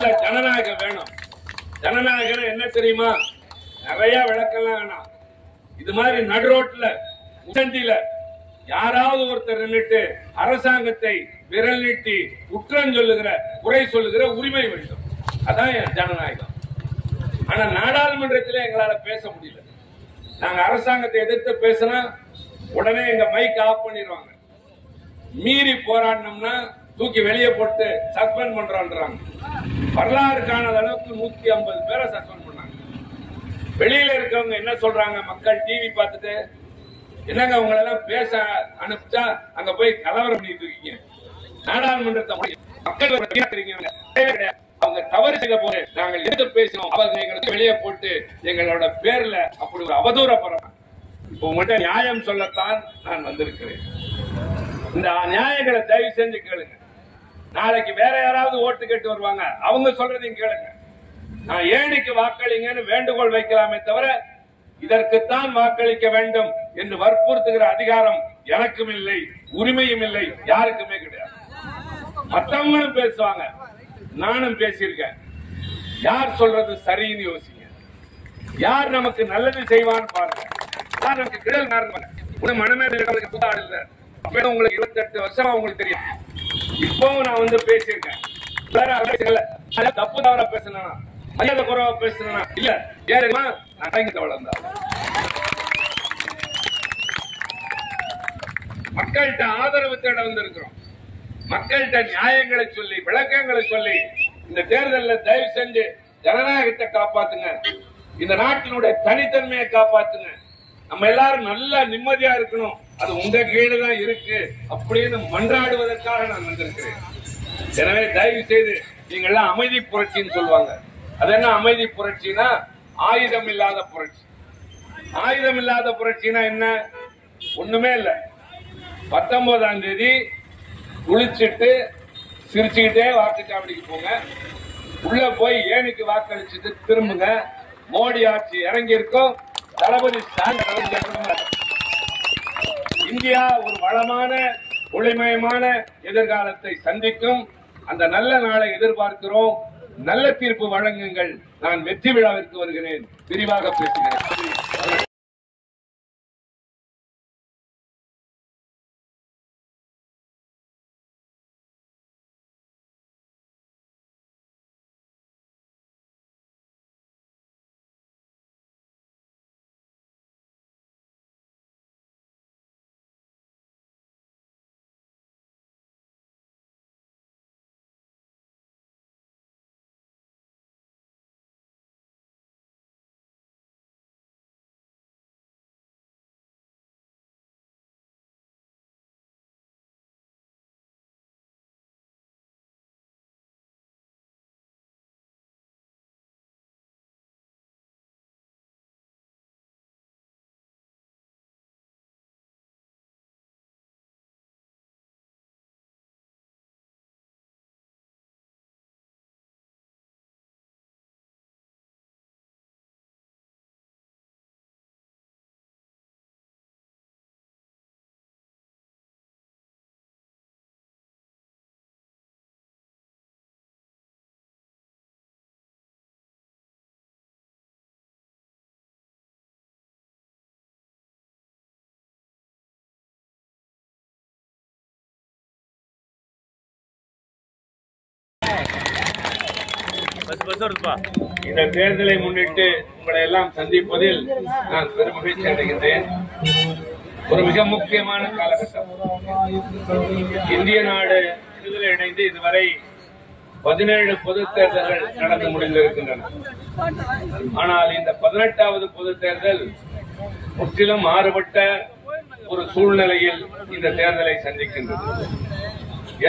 ஜனநாயகம் வேணும். ஜனநாயகம் என்ன தெரியுமா? நிறைய விளக்கெல்லாம் வேணாம். இது மாதிரி நடுரோட்ல உடண்டில யாராவது ஒருத்தர் நின்றுட்டு அரசாங்கத்தை விரல் நீட்டி குற்றம் சொல்லுகிற, குறை சொல்லுகிற உரிமை வேண்டும். அதான் ஜனநாயகம். ஆனா நாடாளுமன்றத்தில் எங்களால பேச முடியல. நாங்க அரசாங்கத்தை எதிர்த்து பேசினா உடனே எங்க மைக் ஆஃப் பண்ணிடுவாங்க. மீறி போராடணும்னா தூக்கி வெளியே போட்டு சஸ்பெண்ட் பண்றாங்க. வரலாறு காணாத அளவுக்கு 150 பேரை சஸ்பெண்ட் பண்ணாங்க. வெளியில இருக்கவங்க என்ன சொல்றாங்க? மக்கள் டிவி பார்த்துட்டு என்னங்க உங்களை எல்லாம் பேச அனுப்பிச்சா அங்க போய் கலவரம் பண்ணிட்டு இருக்கீங்க. நாடாளுமன்றத்தை மக்கள் அவங்க தவறு செய்த போது நாங்கள் எதிர்த்து பேசினோம். அவங்க எங்களுக்கு வெளியே போட்டு எங்களோட பேர்ல அப்படி ஒரு அவதூற பரவாயில்ல. இப்போ உங்கள்கிட்ட நியாயம் சொல்லத்தான் நான் வந்திருக்கிறேன். இந்த நியாயங்களை தயவு செஞ்சு கேளுங்க. நாளைக்கு வேற யாராவது ஓட்டு கேட்டு வருவாங்க, அவங்க சொல்றதையும் கேளுங்க. நான் ஏழைக்கு வாக்களிங்கன்னு வேண்டுகோள் வைக்கலாமே தவிர இதற்குத்தான் வாக்களிக்க வேண்டும் என்று வற்புறுத்துகிற அதிகாரம் எனக்கும் இல்லை, உரிமையும் இல்லை, யாருக்குமே கிடையாது. மற்றவங்களும் பேசுவாங்க, நானும் பேசியிருக்கேன். யார் சொல்றது சரின்னு யோசிங்க. யார் நமக்கு நல்லது செய்வான்னு பாருங்க. யார் நமக்கு கிடல் மனமே புதாடு இல்ல. உங்களுக்கு 28 வருஷமா உங்களுக்கு தெரியும். இப்பவும் நான் வந்து பேசியிருக்கேன். தப்பு தவறா பேசினா, மரியாதை குறைவா பேசினா இல்ல, ஏறுமா நான் கைங்க வளர்ந்தா. மக்கள்கிட்ட ஆதரவு தேட வந்திருக்கிறோம். மக்கள்கிட்ட நியாயங்களை சொல்லி, விளக்கங்களை சொல்லி, இந்த தேர்தலில் தயவு செஞ்சு ஜனநாயகத்தை காப்பாத்துங்க, இந்த நாட்டினுடைய தனித்தன்மையை காப்பாத்துங்க, நம்ம எல்லாரும் நல்லா நிம்மதியா இருக்கணும், அது உங்க கீழே தான் இருக்கு அப்படின்னு மன்றாடுவதற்காக நான் வந்திருக்கிறேன். எனவே தயவு செய்து நீங்க எல்லாம் அமைதி புரட்சின்னு சொல்லுவாங்க. அது என்ன அமைதி புரட்சினா? ஆயுதம் இல்லாத புரட்சி. ஆயுதம் இல்லாத புரட்சினா என்ன? ஒண்ணுமே இல்ல. 19ஆம் தேதி குளிச்சுட்டு சிரிச்சுக்கிட்டே வாக்குச்சாவடிக்கு போங்க. உள்ள போய் ஏனிக்கு வாக்களிச்சுட்டு திரும்புங்க. மோடி ஆட்சி இறங்கி இருக்கும். தளபதி இந்தியா ஒரு வளமான ஒளிமயமான எதிர்காலத்தை சந்திக்கும். அந்த நல்ல நாளை எதிர்பார்க்கிறோம். நல்ல தீர்ப்பு வழங்குங்கள். நான் வெற்றி விழாவிற்கு வருகிறேன். விரிவாக பேசுகிறேன். இந்த தேர்தலை முன்னிட்டு உங்களை எல்லாம் சந்திப்பதில் நான் பெருமகிழ்ச்சி அடைகின்றேன். ஒரு மிக முக்கியமான காலகட்டம். இந்திய நாடு விடுதலை அடைந்து இதுவரை 17 பொது தேர்தல்கள் நடந்து முடிந்திருக்கின்றன. ஆனால் இந்த 18வது பொது தேர்தல் முற்றிலும் மாறுபட்ட ஒரு சூழ்நிலையில் இந்த தேர்தலை சந்திக்கின்றது.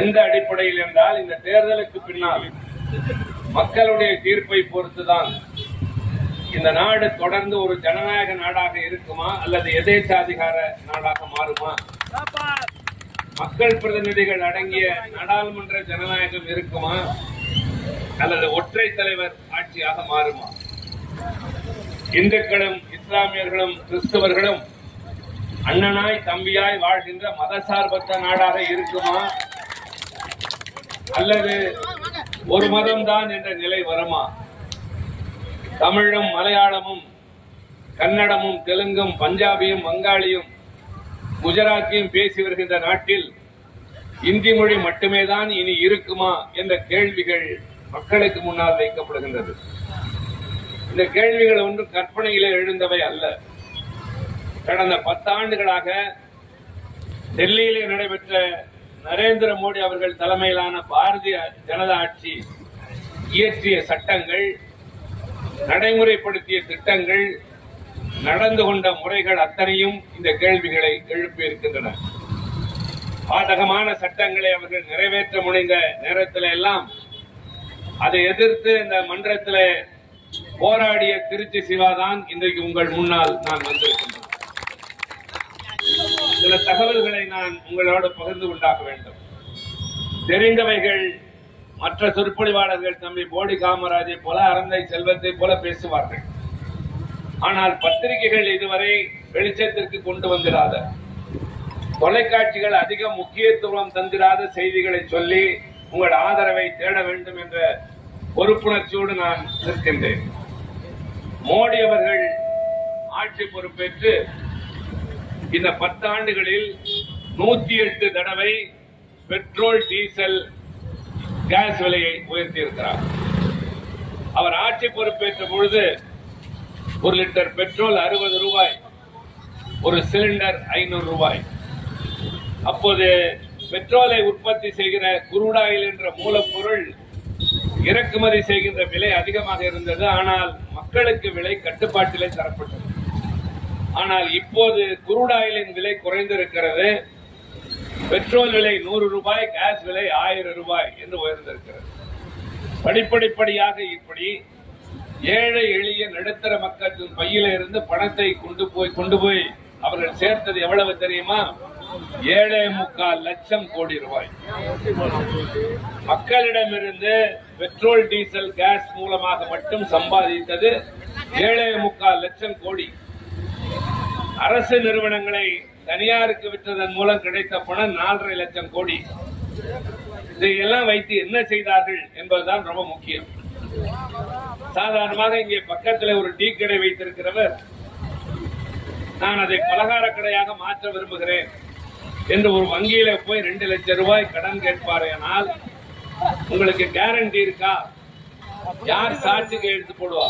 எந்த அடிப்படையில் என்றால், இந்த தேர்தலுக்கு பின்னால் மக்களுடைய தீர்ப்பை பொறுத்துதான் இந்த நாடு தொடர்ந்து ஒரு ஜனநாயக நாடாக இருக்குமா அல்லது எதேச்சாதிகார நாடாக மாறுமா? மக்கள் பிரதிநிதிகள் அடங்கிய நாடாளுமன்ற ஜனநாயகம் இருக்குமா அல்லது ஒற்றை தலைவர் ஆட்சியாக மாறுமா? இந்துக்களும் இஸ்லாமியர்களும் கிறிஸ்தவர்களும் அண்ணனாய் தம்பியாய் வாழ்கின்ற மதசார்பற்ற நாடாக இருக்குமா அல்லது ஒரு மதம்தான் என்ற நிலை வருமா? தமிழும் மலையாளமும் கன்னடமும் தெலுங்கும் பஞ்சாபியும் வங்காளியும் குஜராத்தியும் பேசி வருகின்ற நாட்டில் இந்தி மொழி மட்டுமே தான் இனி இருக்குமா என்ற கேள்விகள் மக்களுக்கு முன்னால் வைக்கப்படுகின்றது. இந்த கேள்விகள் ஒன்றும் கற்பனையிலே எழுந்தவை அல்ல. கடந்த 10 ஆண்டுகளாக டெல்லியிலே நடைபெற்ற நரேந்திர மோடி அவர்கள் தலைமையிலான பாரதிய ஜனதா ஆட்சி இயற்றிய சட்டங்கள், நடைமுறைப்படுத்திய திட்டங்கள், நடந்து கொண்ட முறைகள் அத்தனையும் இந்த கேள்விகளை எழுப்பியிருக்கின்றன. பாதகமான சட்டங்களை அவர்கள் நிறைவேற்ற முனைந்த நேரத்தில் எல்லாம் அதை எதிர்த்து இந்த மன்றத்தில் போராடிய திருச்சி சிவாதான் இன்றைக்கு உங்கள் முன்னால் நான் வந்திருக்கின்றேன். சில தகவல்களை நான் உங்களோடு பகிர்ந்து கொண்டாக வேண்டும். தெரிந்தவைகள் மற்ற சொற்பொழிவாளர்கள் தம்பி போடி காமராஜை போல, அறந்தை செல்வத்தை போல பேசுவார்கள். ஆனால் பத்திரிகைகள் இதுவரை வெளிச்சத்திற்கு கொண்டு வந்திராத, தொலைக்காட்சிகள் அதிக முக்கியத்துவம் தந்திராத செய்திகளை சொல்லி உங்கள் ஆதரவை தேட வேண்டும் என்ற பொறுப்புணர்ச்சியோடு நான் இருக்கின்றேன். மோடி அவர்கள் ஆட்சி பொறுப்பேற்று இந்த 10 ஆண்டுகளில் 108 தடவை பெட்ரோல், டீசல், கேஸ் விலையை உயர்த்தியிருக்கிறார். அவர் ஆட்சி பொறுப்பேற்ற பொழுது 1 லிட்டர் பெட்ரோல் 60 ரூபாய், ஒரு சிலிண்டர் 500 ரூபாய். அப்போது பெட்ரோலை உற்பத்தி செய்கிற குரூடாயில் என்ற மூலப்பொருள் இறக்குமதி செய்கின்ற விலை அதிகமாக இருந்தது. ஆனால் மக்களுக்கு விலை கட்டுப்பாட்டிலே தரப்பட்டது. ஆனால் இப்போது குரூடாயிலின் விலை குறைந்திருக்கிறது. பெட்ரோல் விலை 100 ரூபாய், கேஸ் விலை 1000 ரூபாய் என்று உயர்ந்திருக்கிறது. படிப்படிப்படியாக இப்படி ஏழை எளிய நடுத்தர மக்களின் பையில இருந்து பணத்தை கொண்டு போய் அவர்கள் சேர்த்தது எவ்வளவு தெரியுமா? 7.25 லட்சம் கோடி ரூபாய். மக்களிடமிருந்து பெட்ரோல், டீசல், கேஸ் மூலமாக மட்டும் சம்பாதித்தது 7.25 லட்சம் கோடி. அரசு நிறுவனங்களை தனியாருக்கு விற்றதன் மூலம் கிடைத்த பணம் 4.5 லட்சம் கோடி. இதையெல்லாம் வைத்து என்ன செய்தார்கள் என்பதுதான் ரொம்ப முக்கியம். சாதாரணமாக இங்கே பக்கத்தில் ஒரு டீ கடை வைத்திருக்கிறவர், நான் அதை பலகார கடையாக மாற்ற விரும்புகிறேன் என்று ஒரு வங்கியில போய் 2 லட்சம் ரூபாய் கடன் கேட்பாரேனால் உங்களுக்கு கேரண்டி இருக்கா? யார் சாட்சிக்கு எடுத்து போடுவா?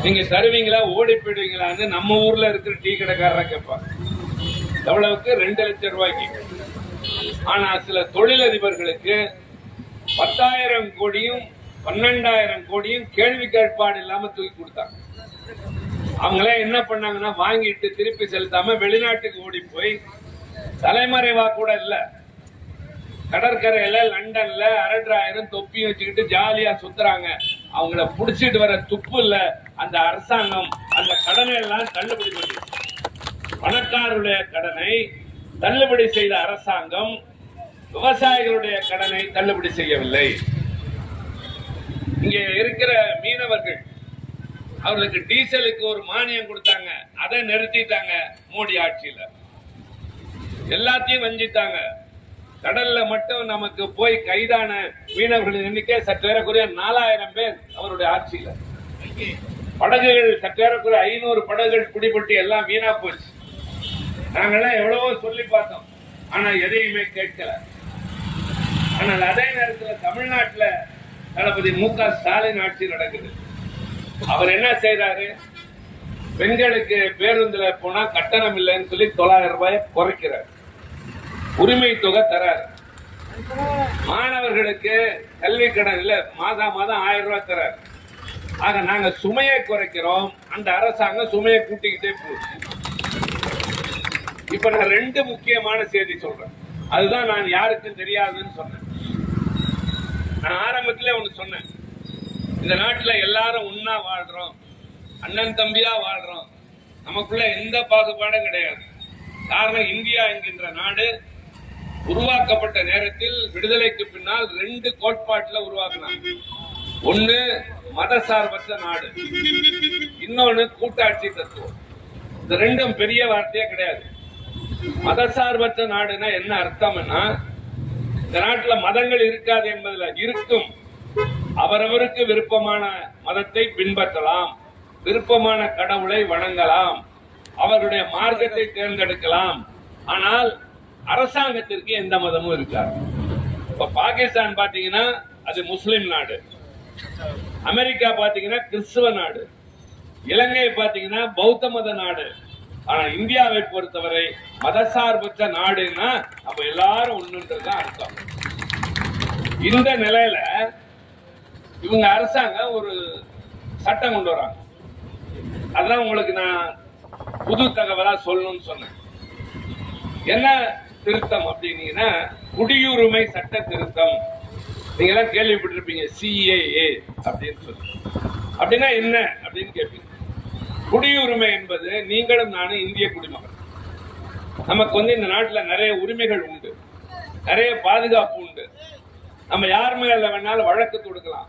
நீங்க தருவீங்களா, ஓடி போயிடுவீங்களான்னு நம்ம ஊர்ல இருக்கிற டீ கடைக்காரரை கேட்பாங்க. எவ்வளவுக்கு? 2 லட்சம் ரூபாய்க்கு. ஆனா சில தொழிலதிபர்களுக்கு 10,000 கோடியும் 12,000 கோடியும் கேள்வி கேட்பாடு இல்லாம தூக்கி கொடுத்தாங்க. அவங்களே என்ன பண்ணாங்கன்னா, வாங்கிட்டு திருப்பி செலுத்தாம வெளிநாட்டுக்கு ஓடி போய் தலைமறைவா கூட இல்ல, கடற்கரையில லண்டன்ல அரட்ராயிரம் தொப்பி வச்சுக்கிட்டு ஜாலியா சுத்துறாங்க. அவங்கள புடிச்சிட்டு வர துப்பு இல்ல அந்த அரசாங்கம். அந்த கடனை எல்லாம் தள்ளுபடி பண்ணி, பணக்காரருடைய கடனை தள்ளுபடி செய்த அரசாங்கம் விவசாயிகளுடைய கடனை தள்ளுபடி செய்யவில்லை. இங்க இருக்கிற மீனவர்கள், அவர்களுக்கு டீசலுக்கு ஒரு மானியம் கொடுத்தாங்க, அதை நிறுத்திட்டாங்க மோடி ஆட்சியில. எல்லாத்தையும் வஞ்சித்தாங்க. கடல்ல மட்டும் நமக்கு போய் கைதான மீனவர்களின் எண்ணிக்கை சற்றேறக்குறைய 4000 பேர் அவருடைய ஆட்சியில. படகுகள் சற்றேறக்குறைய 500 படகுகள் பிடிபட்டு எல்லாம் வீணா போச்சு. நாங்கெல்லாம் எவ்வளவோ சொல்லி பார்த்தோம், ஆனா எதையுமே கேட்கல. ஆனால் அதே நேரத்தில் தமிழ்நாட்டில் தளபதி மு.க. ஸ்டாலின் ஆட்சி நடக்குது. அவர் என்ன செய்யறாரு? பெண்களுக்கு பேருந்துல போனா கட்டணம் இல்லைன்னு சொல்லி 900 ரூபாயை குறைக்கிறார். உரிமை தொகை தராரு. மாணவர்களுக்கு கல்வி கடன் இல்ல, மாதம் 1000 ரூபாய் தராரு. ஆக நாங்க சுமையை குறைக்கிறோம், அந்த அரசாங்கம் சுமையை கூட்டிக்கிட்டே போகுது. இப்ப நான் 2 முக்கியமான செய்தி சொல்றேன். அதுதான் நான் யாருக்கும் தெரியாதுன்னு சொன்னேன். நான் ஆரம்பத்திலே ஒண்ணு சொன்னேன், இந்த நாட்டில் எல்லாரும் ஒன்னா வாழ்றோம், அண்ணன் தம்பியா வாழ்றோம், நமக்குள்ள எந்த பாகுபாடும் கிடையாது. காரணம், இந்தியா என்கின்ற நாடு உருவாக்கப்பட்ட நேரத்தில் விடுதலைக்கு பின்னால் 2 கோட்பாட்டில் உருவாக்கினாங்க. ஒன்னு மதசார்பற்ற நாடு, இன்னொன்னு கூட்டாட்சி தத்துவம். இந்த 2ம் பெரிய வார்த்தையே கிடையாது. மதசார்பற்ற நாடுனா என்ன அர்த்தம்னா, இந்த நாட்டில் மதங்கள் இருக்காது என்பதில் இருக்கும், அவரவருக்கு விருப்பமான மதத்தை பின்பற்றலாம், விருப்பமான கடவுளை வணங்கலாம், அவருடைய மார்க்கத்தை தேர்ந்தெடுக்கலாம். ஆனால் அரசாங்கத்திற்கு எந்த மதமும் இருக்காது. இப்ப பாகிஸ்தான் பாத்தீங்கன்னா அது முஸ்லிம் நாடு, அமெரிக்கா பாத்தீங்கன்னா கிறிஸ்துவ நாடு, இலங்கை பாத்தீங்கன்னா பௌத்த மத நாடு. ஆனா இந்தியாவை பொறுத்தவரை மதசார்பற்ற நாடுன்னா அப்ப எல்லாரும் ஒண்ணுன்றதுதான் அர்த்தம். இந்த நிலையில இவங்க அரசாங்கம் ஒரு சட்டம் கொண்டு வராங்க. அதான் உங்களுக்கு நான் புது தகவலா சொல்லணும்னு சொன்னேன். என்ன திருத்தம் அப்படின்னீங்கன்னா குடியுரிமை சட்ட திருத்தம். நீங்க எல்லாம் கேள்விப்பட்டிருப்பீங்க CAA அப்படின்னு சொல்லி. அப்படின்னா என்ன அப்படின்னு கேட்பீங்க. குடியுரிமை என்பது நீங்களும் நானும் இந்திய குடிமகன். நமக்கு இந்த நாட்டுல நிறைய உரிமைகள் உண்டு, நிறைய பாதுகாப்பு உண்டு. நம்ம யார் மேல வேணாலும் வழக்கு தொடுக்கலாம்,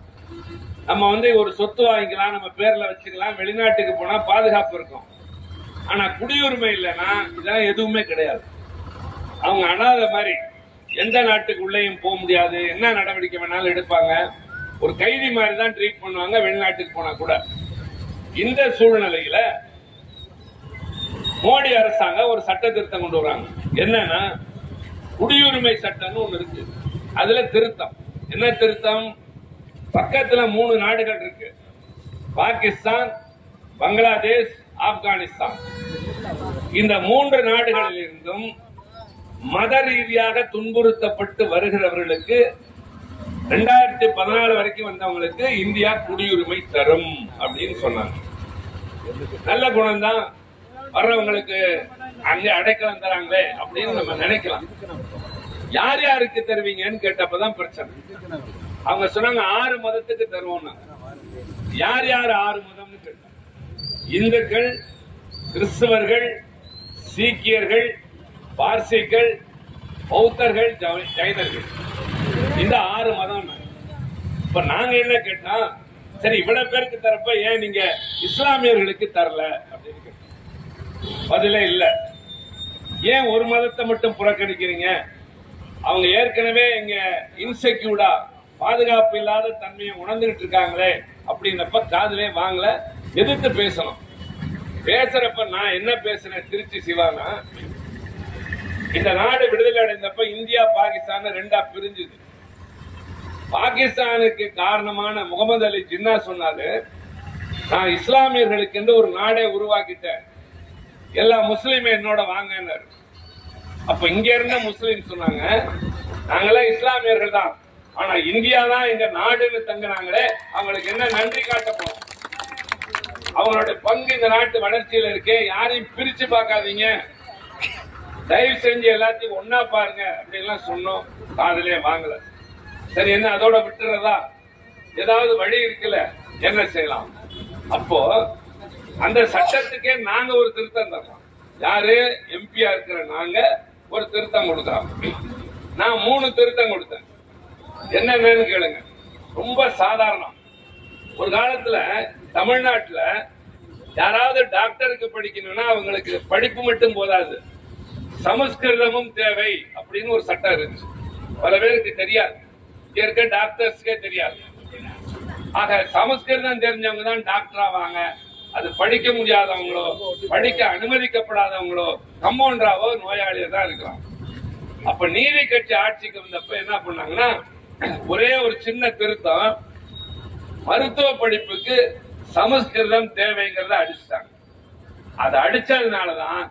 நம்ம ஒரு சொத்து வாங்கிக்கலாம், நம்ம பேர்ல வச்சுக்கலாம், வெளிநாட்டுக்கு போனா பாதுகாப்பு இருக்கும். ஆனா குடியுரிமை இல்லைன்னா இதெல்லாம் எதுவுமே கிடையாது. அவங்க அனாதை மாதிரி எந்த நாட்டுக்கு உள்ளேயும் போக முடியாது, என்ன நடவடிக்கை வேணாலும் எடுப்பாங்க, ஒரு கைதி மாதிரி தான் ட்ரீட் பண்ணுவாங்க வெளிநாட்டுக்கு போனா கூட. இந்த சூழ்நிலையில மோடி அரசாங்கம் ஒரு சட்ட திருத்தம் கொண்டு வராங்க. என்னன்னா குடியுரிமை சட்டம்னு ஒண்ணு இருக்கு, அதுல திருத்தம். என்ன திருத்தம்? பக்கத்துல 3 நாடுகள் இருக்கு, பாகிஸ்தான், பங்களாதேஷ், ஆப்கானிஸ்தான். இந்த 3 நாடுகளில் இருந்தும் மத ரீதியாக துன்புறுத்தப்பட்டு வருகிறவர்களுக்கு 2014 வரைக்கும் வந்தவங்களுக்கு இந்தியா குடியுரிமை தரும் அப்படின்னு சொன்னாங்க. நல்ல குணம் தான், வர்றவங்களுக்கு அங்கே அடைக்கலம் தராங்களே அப்படின்னு நம்ம நினைக்கலாம். யார் யாருக்கு தருவீங்கன்னு கேட்டப்பதான் பிரச்சனை. அவங்க சொன்னாங்க 6 மதத்துக்கு தருவோம். யார் யார் 6 மதம்னு கேட்டாங்க. இந்துக்கள், கிறிஸ்தவர்கள், சீக்கியர்கள், பார்சிகள், பௌத்தர்கள், ஜைனர்கள். இந்த 6 மதம். இப்ப நாங்க என்ன கேட்டா, சரி இவ்வளவு பேருக்கு தரப்ப ஏன் நீங்க இஸ்லாமியர்களுக்கு தரல அப்படின்னு கேட்டோம். பதிலே இல்ல. ஏன் ஒரு மதத்தை மட்டும் புறக்கணிக்கிறீங்க? அவங்க ஏற்கனவே இங்க இன்செக்யூர்டா பாதுகாப்பு இல்லாத தன்மையை உணர்ந்துகிட்டு இருக்காங்களே அப்படின்னப்ப காதலே வாங்கல, எதிர்த்து பேசணும். பேசுறப்ப நான் என்ன பேசுறேன் திருச்சி சிவானா, இந்த நாடு விடுதலை அடைந்தப்ப இந்தியா பாகிஸ்தான் 2ஆ பிரிஞ்சுது. பாகிஸ்தானுக்கு காரணமான முகமது அலி ஜின்னா சொன்னாரு, நான் இஸ்லாமியர்களுக்கு என்று ஒரு நாடே உருவாக்கிட்டேன், எல்லா முஸ்லீமும் என்னோட வாங்கினாரு. அப்ப இங்க இருந்த முஸ்லீம் சொன்னாங்க, நாங்களாம் இஸ்லாமியர்கள் தான், ஆனா இந்தியா தான் எங்க நாடுன்னு தங்கினாங்களே, அவங்களுக்கு என்ன நன்றி காட்ட போறோம்? அவங்களோட பங்கு இந்த நாட்டு வளர்ச்சியில இருக்கே, யாரையும் பிரிச்சு பார்க்காதீங்க, தயவு செஞ்சு எல்லாத்தையும் ஒன்னா பாருங்க அப்படின்லாம் சொன்னோம். காதலே வாங்கல. சரி என்ன அதோட விட்டுறதா? ஏதாவது வழி இருக்குல்ல, என்ன செய்யலாம்? அப்போ அந்த சட்டத்துக்கே நாங்க ஒரு திருத்தம் தரலாம். யாரு எம்பியா இருக்கிற நாங்க ஒரு திருத்தம் கொடுக்கிறோம். நான் 3 திருத்தம் கொடுத்தேன். என்னன்னு கேளுங்க. ரொம்ப சாதாரணம். ஒரு காலத்துல தமிழ்நாட்டுல யாராவது டாக்டருக்கு படிக்கணும்னா அவங்களுக்கு படிப்பு மட்டும் போதாது, சமஸ்கிருதமும் தேவை அப்படின்னு ஒரு சட்டம் இருந்துச்சு. பல பேருக்கு தெரியாது, இங்க இருக்க டாக்டர்ஸ்க்கே தெரியாது. ஆக சமஸ்கிருதம் தெரிஞ்சவங்க தான் டாக்டர் ஆவாங்க. அது படிக்க முடியாதவங்களோ, படிக்க அனுமதிக்கப்படாதவங்களோ, கம்பவுண்டராவோ நோயாளியா தான் இருக்கலாம். அப்ப நீதி கட்சி ஆட்சிக்கு வந்தப்ப என்ன பண்ணாங்கன்னா, ஒரே ஒரு சின்ன திருத்தம், மருத்துவ படிப்புக்கு சமஸ்கிருதம் தேவைங்கிறத அடிச்சுட்டாங்க. அதை அடிச்சதுனாலதான்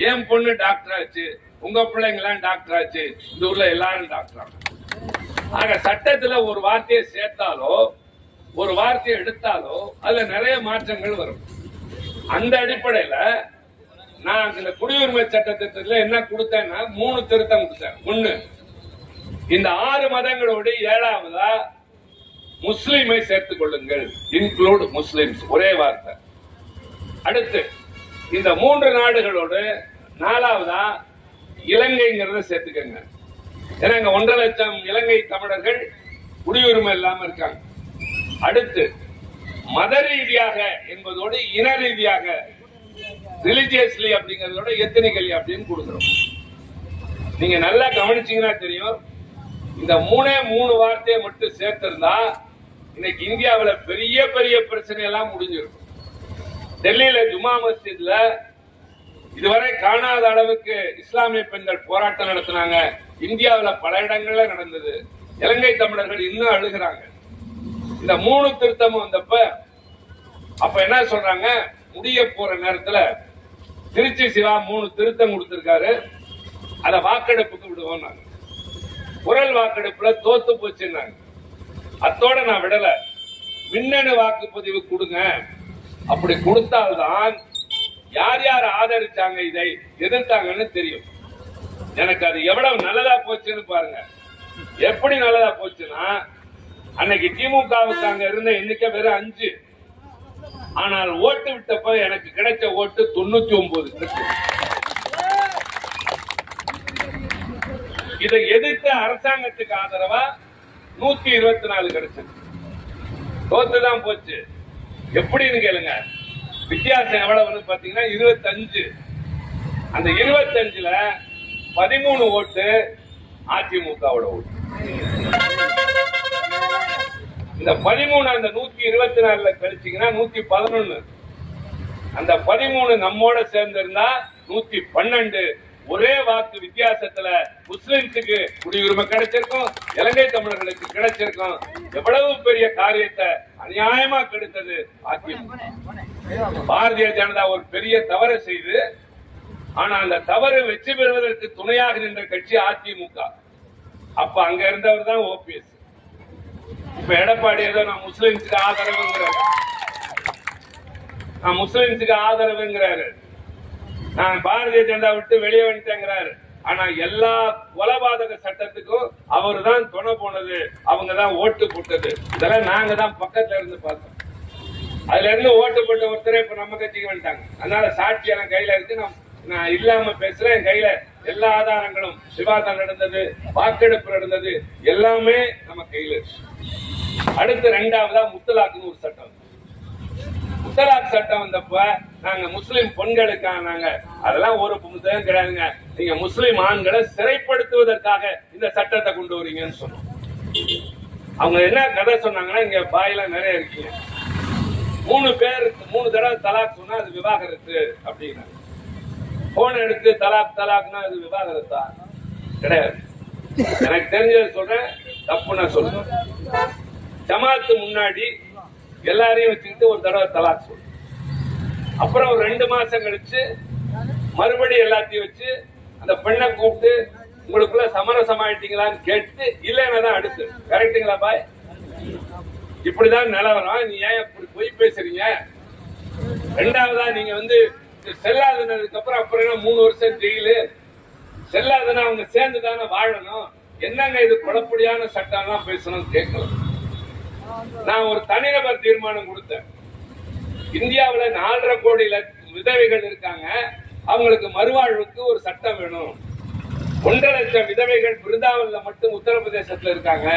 என் பொண்ணு டாக்டர் ஆச்சு, உங்க பிள்ளைங்களாம் டாக்டர் ஆச்சு, இந்த ஊர்ல எல்லாரும் டாக்டர் ஆகும். ஆக சட்டத்துல ஒரு வார்த்தையை சேர்த்தாலோ ஒரு வார்த்தையை எடுத்தாலோ அதுல நிறைய மாற்றங்கள் வரும். அந்த அடிப்படையில நான் இந்த குடியுரிமை சட்டத்திட்டத்துல என்ன கொடுத்தேன்னா 3 திருத்தம் கொடுத்தேன். 1, இந்த 6 மதங்களோடு 7வதா முஸ்லிமை சேர்த்துக் கொள்ளுங்கள், இன்க்ளூட் முஸ்லிம்ஸ், ஒரே வார்த்தை. அடுத்து இந்த 3 நாடுகளோடு 4வதா இலங்கைங்கிறத சேர்த்துக்கங்க. ஏன்னா இங்க 1.5 லட்சம் இலங்கை தமிழர்கள் குடியுரிமை இல்லாம இருக்காங்க. அடுத்து மத ரீதியாக என்பதோடு இன ரீதியாக ரிலிஜியஸ்லி அப்படிங்கறதோட எத்தனிக்கலி அப்படின்னு கொடுக்கிறோம். நீங்க நல்லா கவனிச்சீங்கன்னா தெரியும், இந்த 3 வார்த்தையை மட்டும் சேர்த்திருந்தா இன்னைக்கு இந்தியாவில் பெரிய பெரிய பிரச்சனை எல்லாம் முடிஞ்சிருக்கும். டெல்லியில ஜுமா மஸ்ஜித்ல இதுவரை காணாத அளவுக்கு இஸ்லாமிய பெண்கள் போராட்டம் நடத்தினாங்க. இந்தியாவில் பல இடங்கள்ல நடந்தது. இலங்கை தமிழர்கள் இன்னும் அழுகிறாங்க. இந்த 3 திருத்தமும் வந்தப்ப அப்ப என்ன சொல்றாங்க, முடிய போற நேரத்துல திருச்சி சிவா 3 திருத்தம் கொடுத்திருக்காரு, அத வாக்கெடுப்புக்கு விடுவோம். குரல் வாக்கெடுப்புல தோத்து போச்சுன்னாங்க. அத்தோட நான் விடல, மின்னணு வாக்குப்பதிவு கொடுங்க. அப்படி கொடுத்தால்தான் யார் யார் ஆதரிச்சாங்க, இதை எதிர்த்தாங்கன்னு தெரியும். எனக்கு அது எவ்வளவு நல்லதா போச்சுன்னு பாருங்க. எப்படி நல்லதா போச்சுன்னா, அன்னைக்கு திமுகவுக்கு அங்க இருந்த எண்ணிக்கை வெறும் 5. ஆனால் ஓட்டு விட்டப்ப எனக்கு கிடைச்ச ஓட்டு 99. இதை எதிர்த்த அரசாங்கத்துக்கு ஆதரவா 124 கிடைச்சது. தோத்துதான் போச்சு. எப்படின்னு கேளுங்க. வித்தியாசம் எவ்வளவுன்னு பாத்தீங்கன்னா 25. அந்த 25ல 13 ஓட்டு அதிமுகவோட ஓட்டு. இந்த 13 அந்த 124ல கழிச்சீங்கன்னா 111. அந்த 13 நம்மோட சேர்ந்திருந்தா 112. ஒரே வாக்கு வித்தியாசத்துல முஸ்லிம்ஸுக்கு குடியுரிமை கிடைச்சிருக்கும், இலங்கை தமிழர்களுக்கு கிடைச்சிருக்கும். எவ்வளவு பெரிய காரியத்தை அநியாயமா கெடுத்தது அதிமுக. பாரதிய ஜனதா ஒரு பெரிய தவறு செய்து, ஆனா அந்த தவறு வெற்றி பெறுவதற்கு துணையாக நின்ற கட்சி அதிமுக. அப்ப அங்க இருந்தவர் தான் ஓபிஎஸ். இப்ப எடப்பாடி ஏதோ நான் முஸ்லிம்ஸுக்கு ஆதரவுங்கிறாரு, நான் பாரதிய ஜனதா விட்டு வெளியே வந்துட்டேங்கிறாரு. ஆனா எல்லா கொலைபாதக சட்டத்துக்கும் அவரு தான் துணை போனது, அவங்க தான் ஓட்டு போட்டது. இதெல்லாம் நாங்க தான் பக்கத்துல இருந்து பார்த்தோம். அதுல இருந்து ஓட்டு போட்ட ஒருத்தரே இப்ப நம்ம கட்சிக்கு வந்துட்டாங்க. அதனால சாட்சி எல்லாம் கையில இருக்கு. நான் இல்லாம பேசுறேன். என் கையில எல்லா ஆதாரங்களும், விவாதம் நடந்தது, வாக்கெடுப்பு நடந்தது, எல்லாமே நம்ம கையில இருக்கு. அடுத்து 2வதா முத்தலாக்குன்னு ஒரு சட்டம். முத்தலாக் சட்டம் வந்தப்ப நாங்க முஸ்லிம் பெண்களுக்கான அதெல்லாம் ஒரு புத்தகம் கிடையாதுங்க. நீங்க முஸ்லிம் ஆண்களை சிறைப்படுத்துவதற்காக இந்த சட்டத்தை கொண்டு வரீங்கன்னு சொன்னோம். அவங்க என்ன கதை சொன்னாங்கன்னா, இங்க பாயில நிறைய இருக்கீங்க, 3 பேர் 3 தடவை தலாக் சொன்னா அது விவாகரத்து அப்படின்னா, போன் எடுத்து தலாக் தலாக்னா அது விவாகரத்தா? கிடையாது. எனக்கு தெரிஞ்சது சொல்றேன், தப்பு நான் சொல்றேன். ஜமாத்து முன்னாடி எல்லாரையும் வச்சுக்கிட்டு ஒரு தடவை தலாக் சொல்லு, அப்புறம் ஒரு 2 மாசம் கழிச்சு மறுபடியும் எல்லாத்தையும் வச்சு அந்த பெண்ணை கூப்பிட்டு உங்களுக்குள்ள சமரசம் ஆயிட்டீங்களான்னு கேட்டு இல்லைன்னா தான் அடுத்து. கரெக்டுங்களா பாய்? இப்படிதான் நிலவரம். நீ ஏன் இப்படி பொய் பேசுறீங்க? 2வதா நீங்க செல்லாதனதுக்கு அப்புறம் 3 வருஷம் ஜெயிலு. செல்லாதனா அவங்க சேர்ந்துதானே வாழணும். என்னங்க இது குழப்படியான சட்டம் எல்லாம் பேசணும் கேட்கலாம். நான் ஒரு தனிநபர் தீர்மானம் கொடுத்தேன். இந்தியாவில் 4.5 கோடி விதவைகள் இருக்காங்க, அவங்களுக்கு மறுவாழ்வுக்கு ஒரு சட்டம் வேணும். 1.5 லட்சம் விதவைகள் பிருந்தாவன்ல மட்டும் உத்தரப்பிரதேசத்துல இருக்காங்க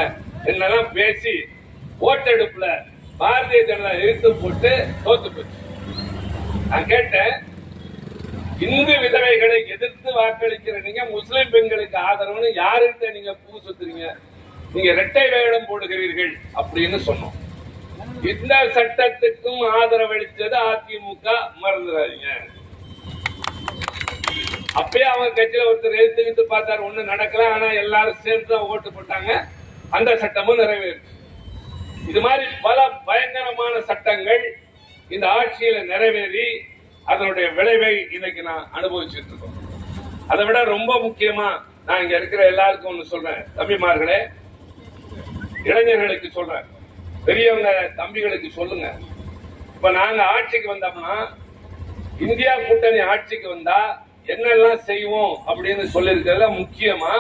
என்னெல்லாம் பேசி ஓட்டெடுப்புல பாரதிய ஜனதா எதிர்த்து போட்டு தோத்து போச்சு. நான் கேட்டேன், இந்து விதவைகளை எதிர்த்து வாக்களிக்கிற நீங்க முஸ்லிம் பெண்களுக்கு ஆதரவுன்னு யாருக்கிட்ட நீங்க பூ சுத்துறீங்க? நீங்க இரட்டை வேடம் போடுகிறீர்கள் அப்படின்னு சொன்னோம். இந்த சட்டத்துக்கும் ஆதரவளித்தது அதிமுக, மறந்துடாதீங்க. அப்பயே அவங்க கட்சியில ஒருத்தர் எழுத்துக்கிட்டு பார்த்தாரு, ஒண்ணு நடக்கல. ஆனா எல்லாரும் சேர்ந்து ஓட்டு போட்டாங்க, அந்த சட்டமும் நிறைவேறுச்சு. இது மாதிரி பல பயங்கரமான சட்டங்கள் இந்த ஆட்சியில நிறைவேறி அதனுடைய விளைவை இன்னைக்கு நான் அனுபவிச்சுட்டு இருக்கோம். அதை விட ரொம்ப முக்கியமா நான் இங்க இருக்கிற எல்லாருக்கும் ஒண்ணு சொல்றேன், தம்பிமார்களே, இளைஞர்களுக்கு சொல்றேன், பெரியவங்க தம்பிகளுக்கு சொல்லுங்க. இப்ப நாங்க ஆட்சிக்கு வந்தோம்னா, இந்தியா கூட்டணி ஆட்சிக்கு வந்தா என்னெல்லாம் செய்வோம் அப்படின்னு சொல்லிருக்கிறதுல முக்கியமா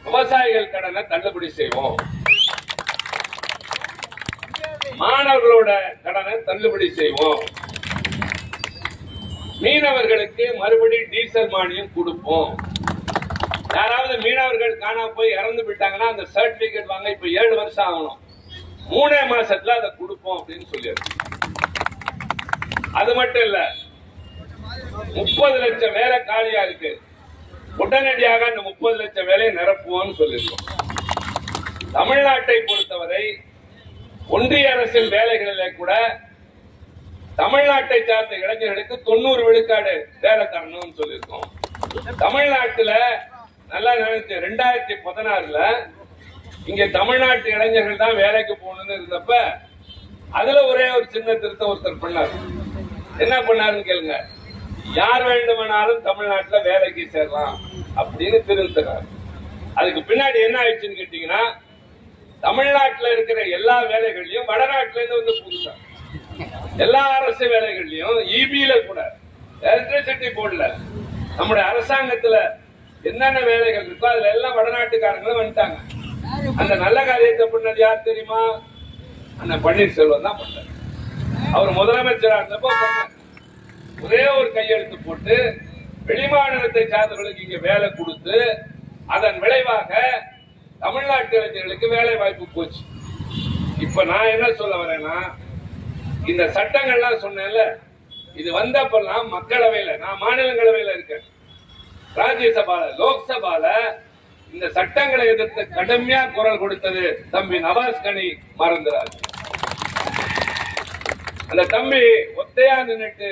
விவசாயிகள் கடனை தள்ளுபடி செய்வோம், மாணவர்களோட கடனை தள்ளுபடி செய்வோம், மீனவர்களுக்கு மறுபடி டீசல் மானியம் கொடுப்போம். யாராவது மீனவர்கள் காணா போய் இறந்து விட்டாங்கன்னா அந்த சர்டிபிகேட் வாங்க இப்ப 7 வருஷம் ஆகணும், 3 மாசத்துல அதை கொடுப்போம் அப்படின்னு சொல்லியிருக்கு. அது மட்டும் இல்ல, 30 லட்சம் வேலை காலியா இருக்கு, உடனடியாக அந்த 30 லட்சம் வேலையை நிரப்புவோம்னு சொல்லியிருக்கோம். தமிழ்நாட்டை பொறுத்தவரை ஒன்றிய அரசின் வேலைகளிலே கூட தமிழ்நாட்டை சார்ந்த இளைஞர்களுக்கு 90 விழுக்காடு வேலை தரணும்னு சொல்லியிருக்கோம். தமிழ்நாட்டுல நல்லா நினைச்சு 2016 இங்க தமிழ்நாட்டு இளைஞர்கள் தான் வேலைக்கு போகணும்னு இருந்தப்ப அதுல ஒரே ஒரு சின்ன திருத்தம் ஒருத்தர் பண்ணார். என்ன பண்ணாருன்னு கேளுங்க, யார் வேண்டுமானாலும் தமிழ்நாட்டுல வேலைக்கு சேரலாம் அப்படின்னு திருத்துறாரு. அதுக்கு பின்னாடி என்ன ஆயிடுச்சுன்னு கேட்டீங்கன்னா, தமிழ்நாட்டுல இருக்கிற எல்லா வேலைகளையும் வடநாட்டுல இருந்து வந்து புதுசா எல்லா அரசு வேலைகள்லயும் இபில கூட எலக்ட்ரிசிட்டி போர்டுல நம்முடைய அரசாங்கத்துல என்னென்ன வேலைகள் இருக்கோ அதுல எல்லாம் வடநாட்டுக்காரங்களும் வந்துட்டாங்க. அந்த நல்ல காரியத்தை பண்ணது யார் தெரியுமா? அண்ணன் பன்னீர்செல்வம் தான் பண்ணார். அவர் முதலமைச்சரா இருந்தப்போ பண்ணார். ஒரே ஒரு கையெழுத்து போட்டு வெளிமாநிலத்தை சார்ந்தவர்களுக்கு இங்க வேலை கொடுத்து அதன் விளைவாக தமிழ்நாட்டு இளைஞர்களுக்கு வேலை வாய்ப்பு போச்சு. இப்ப நான் என்ன சொல்ல வரேன்னா, இந்த சட்டங்கள்லாம் சொன்னேன்ல, இது வந்தப்பெல்லாம் மக்களவையில, நான் மாநிலங்களவையில இருக்கேன், ராஜ்யசபால, லோக்சபால இந்த சட்டங்களை எதிர்த்து கடுமையா குரல் கொடுத்தது தம்பி நவாஸ் கனி மறந்துறாரு. அந்த தம்பி ஒத்தையா நின்னுட்டு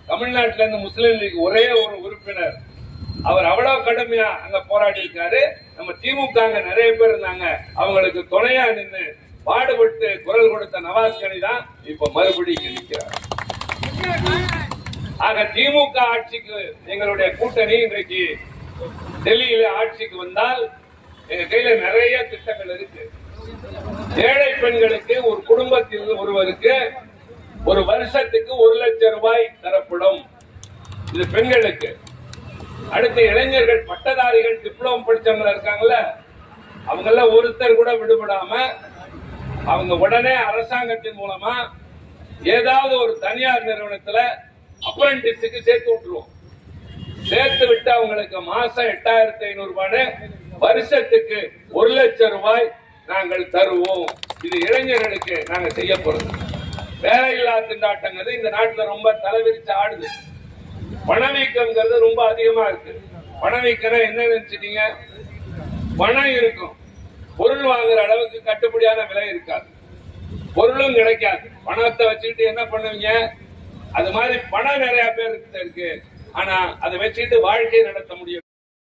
தமிழ்நாட்டில இருந்து முஸ்லீம் லீக் ஒரே ஒரு உறுப்பினர், அவர் அவ்வளவு கடுமையா அங்க போராடி இருக்காரு. நம்ம திமுக அங்க நிறைய பேர் இருந்தாங்க, அவங்களுக்கு துணையா நின்று பாடுபட்டு குரல் கொடுத்த நவாஸ் கனி தான் இப்ப மறுபடியும் நிற்கிறார். ஆக திமுக ஆட்சிக்கு எங்களுடைய கூட்டணி இன்றைக்கு டெல்லியில ஆட்சிக்கு வந்தால் எங்க கையில நிறைய திட்டங்கள் இருக்கு. ஏழை பெண்களுக்கு ஒரு குடும்பத்தில் ஒருவருக்கு ஒரு வருஷத்துக்கு 1 லட்சம் ரூபாய் தரப்படும். இது பெண்களுக்கு. அடுத்த இளைஞர்கள், பட்டதாரிகள், டிப்ளமோ படிச்சவங்க இருக்காங்கல்ல, அவங்க எல்லாம் ஒருத்தர் கூட விடுபடாம அவங்க உடனே அரசாங்கத்தின் மூலமா ஏதாவது ஒரு தனியார் நிறுவனத்துல அப்ரண்டிஸுக்கு சேர்த்து விட்டுருவோம். சேர்த்து விட்டு அவங்களுக்கு மாசம் 8500 ரூபாய், வருஷத்துக்கு 1 லட்சம் ரூபாய் நாங்கள் தருவோம். இது இளைஞர்களுக்கு நாங்க செய்ய போறது. வேலையில்லா திண்டாட்டங்கிறது இந்த நாட்டுல ரொம்ப தலைவிரிச்சு ஆடுது. பணவீக்கம்ங்கிறது ரொம்ப அதிகமா இருக்கு. பணவீக்கம் என்ன நினைச்சிட்டீங்க? பணம் இருக்கும், பொருள் வாங்குற அளவுக்கு கட்டுப்படியான விலை இருக்காது, பொருளும் கிடைக்காது. பணத்தை வச்சுக்கிட்டு என்ன பண்ணுவீங்க? அது மாதிரி பணம் நிறைய பேருக்கு இருக்கு, ஆனா அதை வச்சுக்கிட்டு வாழ்க்கை நடத்த முடியும்.